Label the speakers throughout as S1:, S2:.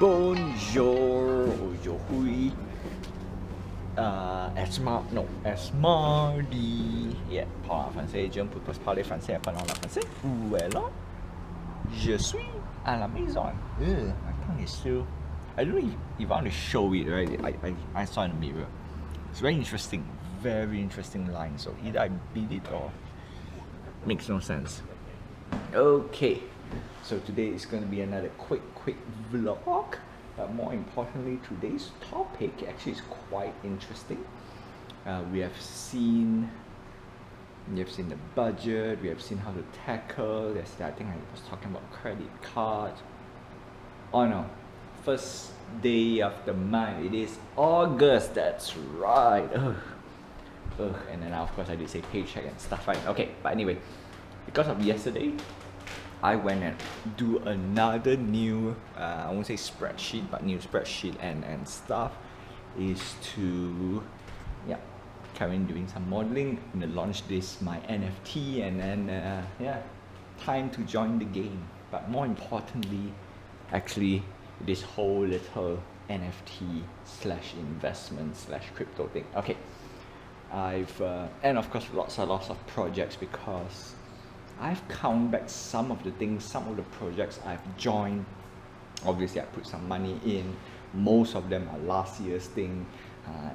S1: Bonjour aujourd'hui. Es mardi. Yeah, parle en français. Je ne peux pas parler français en parlant français. Ou alors, je suis à la maison. My tongue is still. I don't know if I want to show it, right? I saw in the mirror. It's very interesting line. So either I beat it or makes no sense. Okay, so today is going to be another quick vlog, but more importantly, today's topic actually is quite interesting. We have seen the budget, we have seen how to tackle. Yesterday, I think I was talking about credit cards. Oh no, first day of the month, it is August, that's right. And then of course I did say paycheck and stuff, right? Okay, but anyway, because of yesterday, I went and do another new, I won't say spreadsheet, but new spreadsheet and stuff is to, carry on doing some modeling. I'm gonna launch this, my NFT, and then, time to join the game. But more importantly, actually, this whole little NFT / investment / crypto thing. Okay, and of course lots of projects, because I've counted back some of the projects I've joined. Obviously I put some money in. Most of them are last year's thing,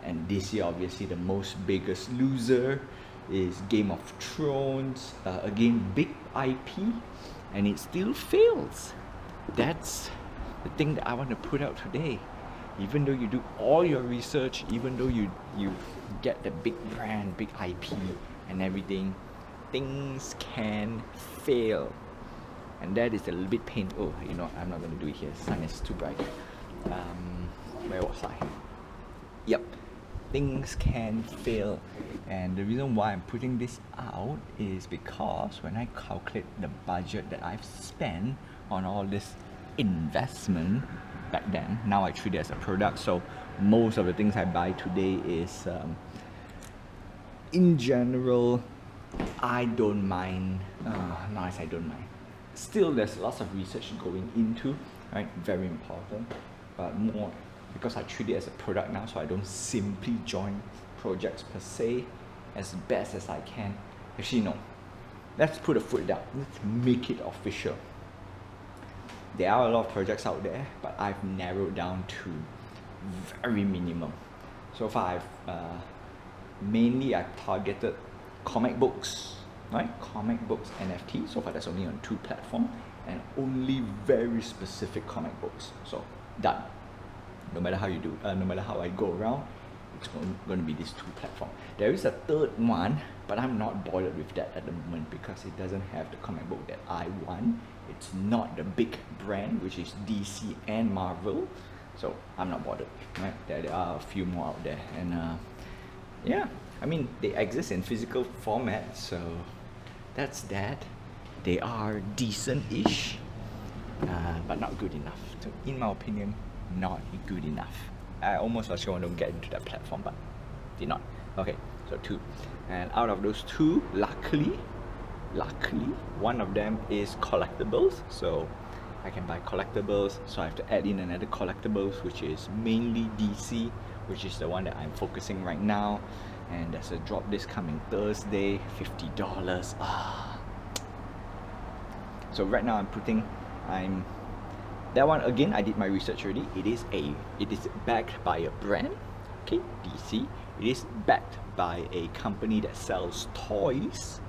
S1: and this year obviously the most biggest loser is Game of Thrones. Again, big IP, and it still fails. That's the thing that I want to put out today. Even though you do all your research, even though you get the big brand, big IP and everything, things can fail, and that is a little bit painful. Oh, I'm not going to do it here. The sun is too bright. Where was I? Yep, things can fail, and the reason why I'm putting this out is because when I calculate the budget that I've spent on all this investment back then, now I treat it as a product. So most of the things I buy today is, in general, I don't mind. Nice, I don't mind. Still, there's lots of research going into, right? Very important, but more because I treat it as a product now, so I don't simply join projects per se, as best as I can. Actually, no. Let's put a foot down. Let's make it official. There are a lot of projects out there, but I've narrowed down to very minimum. So far, I've targeted comic books, right? Comic books NFT. So far, that's only on 2 platforms, and only very specific comic books. So done. No matter how you do, no matter how I go around, it's going to be these 2 platforms. There is a third one, but I'm not bothered with that at the moment because it doesn't have the comic book that I want. It's not the big brand, which is DC and Marvel, so I'm not bothered. Right? There are a few more out there, and I mean, they exist in physical format, so that's that. They are decent-ish, but not good enough. So in my opinion, not good enough. I almost was going to get into that platform, but did not. Okay, so 2. And out of those 2, luckily, one of them is collectibles. So I can buy collectibles, so I have to add in another collectibles, which is mainly DC, which is the one that I'm focusing right now. And there's a drop this coming Thursday, $50. So right now that one again, I did my research already. It is backed by a brand, okay, DC. It is backed by a company that sells toys.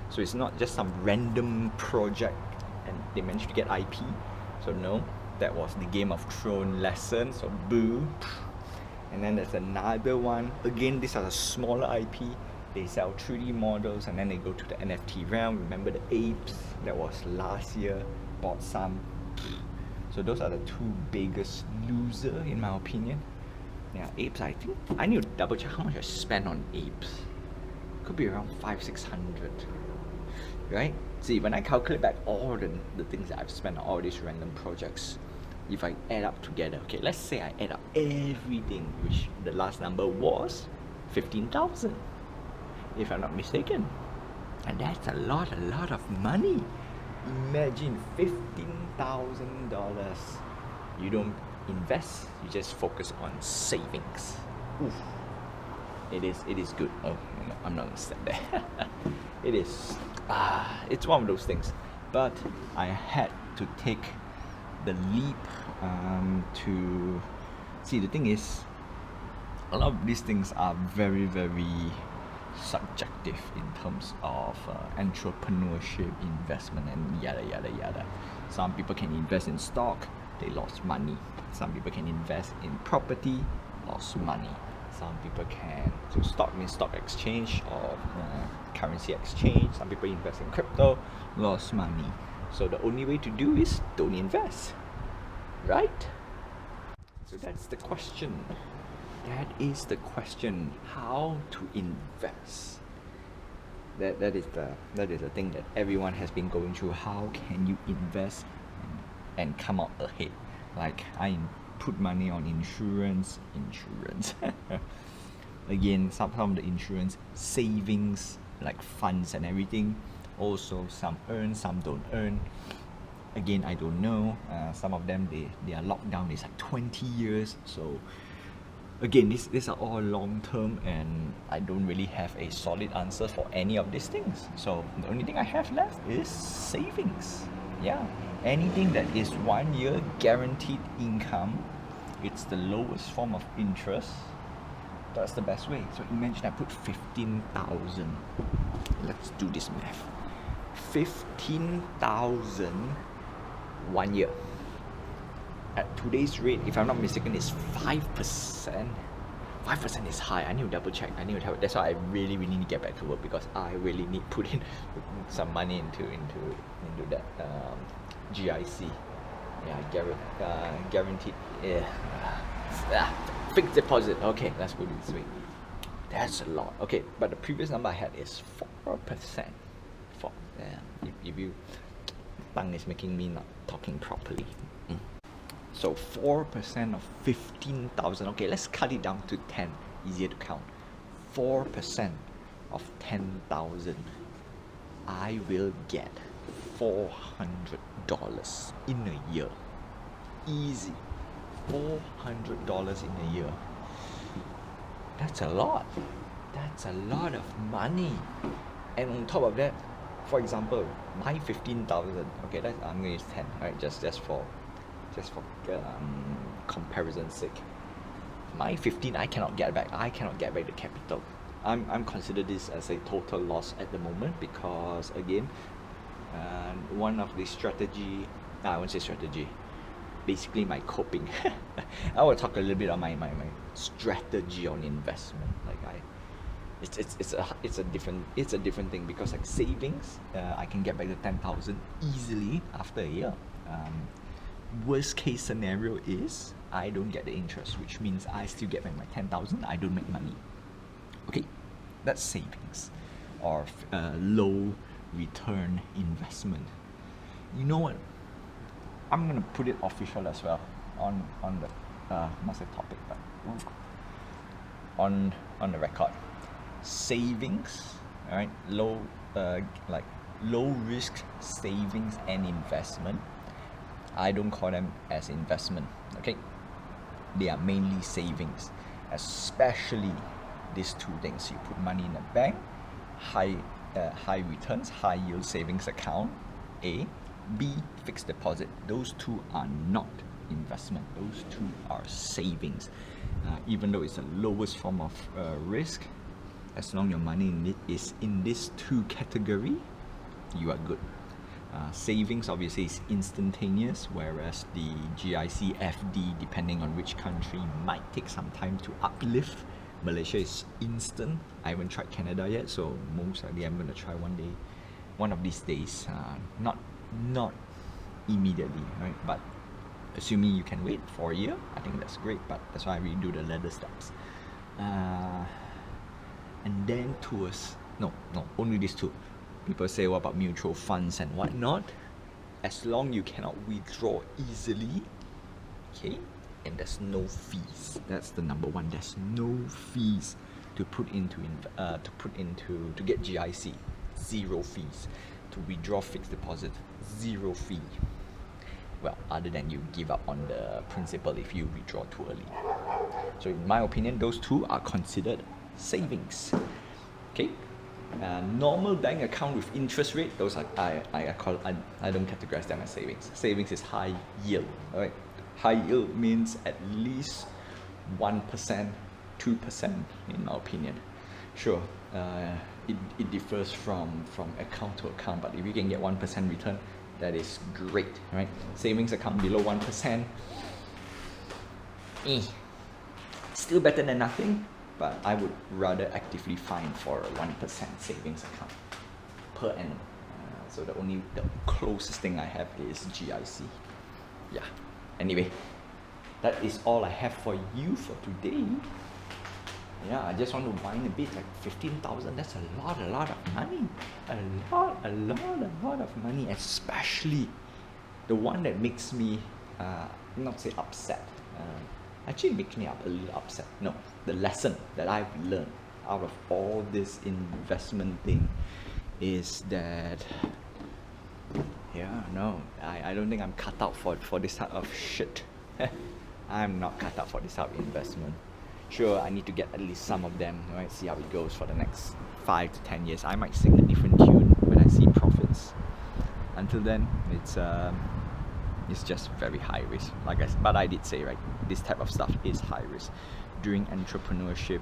S1: So it's not just some random project and they managed to get IP. So no, that was the Game of Thrones lesson, so boo. And then there's another one. Again, these are a smaller IP. They sell 3D models, and then they go to the NFT realm. Remember the apes? That was last year. Bought some. So those are the 2 biggest loser in my opinion. Yeah, apes, I think I need to double check how much I spent on apes. Could be around 500-600. Right? See, when I calculate back all the things that I've spent on all these random projects, if I add up together, okay, let's say I add up everything, which the last number was 15,000, if I'm not mistaken. And that's a lot of money. Imagine $15,000. You don't invest, you just focus on savings. Oof. It is good. Oh, no, I'm not gonna step there. It is. It's one of those things. But I had to take the leap to see. The thing is, a lot of these things are very, very subjective in terms of entrepreneurship, investment, and yada yada yada. Some people can invest in stock, they lost money. Some people can invest in property, lost money. Some people can, so stock means stock exchange or currency exchange. Some people invest in crypto, lost money. So the only way to do is don't invest, right? So that's the question. That is the question. How to invest? That is the thing that everyone has been going through. How can you invest and come out ahead? Like I put money on insurance. Again, some of the insurance savings, like funds and everything. Also, some earn, some don't earn. Again, I don't know. Some of them they are locked down. It's like 20 years. So again, these are all long term, and I don't really have a solid answer for any of these things. So the only thing I have left is savings. Yeah, anything that is 1 year guaranteed income, it's the lowest form of interest. That's the best way. So imagine I put 15,000. Let's do this math. 15,000 1 year. At today's rate, if I'm not mistaken, is 5%. 5% is high. I need to double check. That's why I really need to get back to work, because I really need to put in some money into that GIC. Yeah, guaranteed. Yeah, fixed deposit. Okay, let's go this way. That's a lot. Okay, but the previous number I had is 4%. If you, tongue is making me not talking properly. So 4% of 15,000. Okay, let's cut it down to 10. Easier to count. 4% of 10,000. I will get $400 in a year. Easy. $400 in a year. That's a lot. That's a lot of money. And on top of that, for example, my 15,000. Okay, I'm gonna use 10. Right, just for comparison's sake. My 15, I cannot get back. I cannot get back the capital. I'm consider this as a total loss at the moment, because again, one of the strategy. I won't say strategy. Basically, my coping. I will talk a little bit on my strategy on investment. Like it's a different thing, because like savings, I can get back the 10,000 easily after a year. Worst case scenario is I don't get the interest, which means I still get back my 10,000. I don't make money. Okay, that's savings, or low return investment. You know what? I'm gonna put it official as well on the not say topic, but on the record. Savings, all right, low risk savings and investment. I don't call them as investment. Okay, they are mainly savings, especially these two things. You put money in a bank, high returns, high yield savings account. A, B, fixed deposit. Those two are not investment. Those two are savings. Even though it's the lowest form of risk, as long as your money is in these two category, you are good. Savings obviously is instantaneous, whereas the GIC FD, depending on which country, might take some time to uplift. Malaysia is instant. I haven't tried Canada yet, so most likely I'm going to try one of these days. Not immediately, right? But assuming you can wait for a year, I think that's great. But that's why we do the ladder steps. And then only these two. People say, what about mutual funds and whatnot? As long you cannot withdraw easily, okay, and there's no fees. That's the number one. There's no fees to put into to get GIC. Zero fees. To withdraw fixed deposit, zero fee. Well, other than you give up on the principal if you withdraw too early. So in my opinion, those two are considered savings. Okay. Normal bank account with interest rate, those are I don't categorize them as savings. Savings is high yield. All right. High yield means at least 1%, 2%, in my opinion. Sure, it differs from account to account, but if you can get 1% return, that is great, right? Savings account below 1%, still better than nothing, but I would rather actively find for a 1% savings account per annum. So the closest thing I have is GIC. Yeah. Anyway, that is all I have for you for today. Yeah, I just want to whine a bit, like 15,000, that's a lot of money. A lot of money, especially the one that makes me, not say upset, actually makes me a little upset. No, the lesson that I've learned out of all this investment thing is that, yeah, no, I don't think I'm cut out for this type of shit. I'm not cut out for this type of investment. Sure, I need to get at least some of them, right? See how it goes for the next 5 to 10 years. I might sing a different tune when I see profits. Until then, it's just very high risk. Like but I did say, right, this type of stuff is high risk. During entrepreneurship,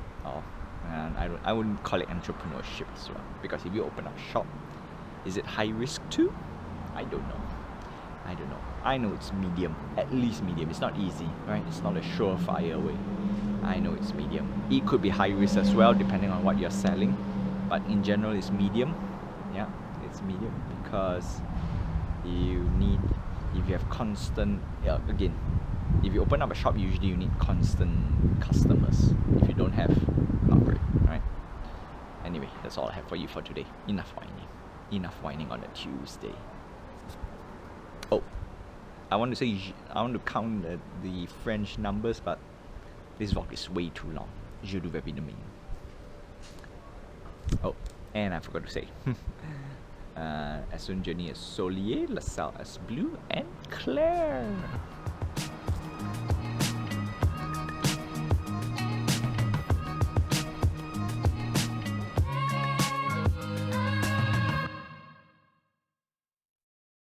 S1: and I wouldn't call it entrepreneurship as well, because if you open up a shop, is it high risk too? I don't know. I know it's medium, at least medium. It's not easy, right? It's not a surefire way. I know it's medium. It could be high risk as well, depending on what you're selling. But in general, it's medium. Yeah, it's medium because if you have constant, again, if you open up a shop, usually you need constant customers. If you don't have, not great, right? Anyway, that's all I have for you for today. Enough whining on a Tuesday. Oh, I want to count the French numbers, but this vlog is way too long. Je devais be the main. Oh, and I forgot to say, as soon Jenny is Solier, LaSalle is blue, and Claire.